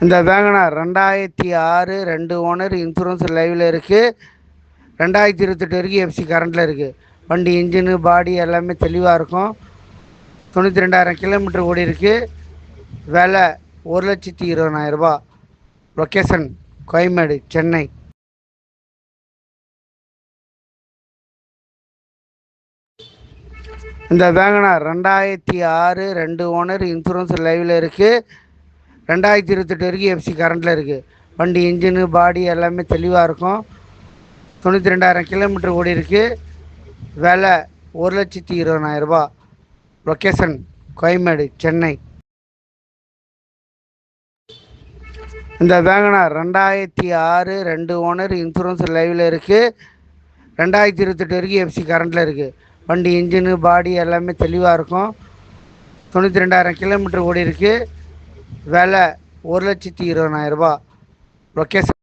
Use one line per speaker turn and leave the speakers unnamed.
இந்த Wagon R 2006 2 owner insurance லைவில் இருக்குது. 2028 வரைக்கும் எஃப்சி கரண்டில் இருக்குது. வண்டி இன்ஜினு பாடி எல்லாமே தெளிவாக இருக்கும். 92,000 கிலோமீட்டர் ஓடி இருக்குது. விலை 1,20,000 ரூபா. லொக்கேஷன் கோயம்பேடு, சென்னை. இந்த வேகனார் 2006 2 ஓனர் இன்சூரன்ஸ் லைவில் இருக்குது. 2028 வரைக்கும் எஃப்சி கரண்டில் இருக்குது. வண்டி இன்ஜினு பாடி எல்லாமே தெளிவாக இருக்கும். 92,000 கிலோமீட்டர் ஓடி இருக்குது. விலை 1,20,000 ரூபா. லொக்கேஷன் கோயம்பேடு, சென்னை. இந்த வேகனார் 2006 2 ஓனர் இன்சூரன்ஸ் லைவில் இருக்குது. 2028 வரைக்கும் எஃப்சி கரண்டில் இருக்குது. வண்டி இன்ஜினு பாடி எல்லாமே தெளிவாக இருக்கும். 92,000 கிலோமீட்டர் ஓடி இருக்குது. விலை 1,20,000 ரூபா. லொக்கேஷன்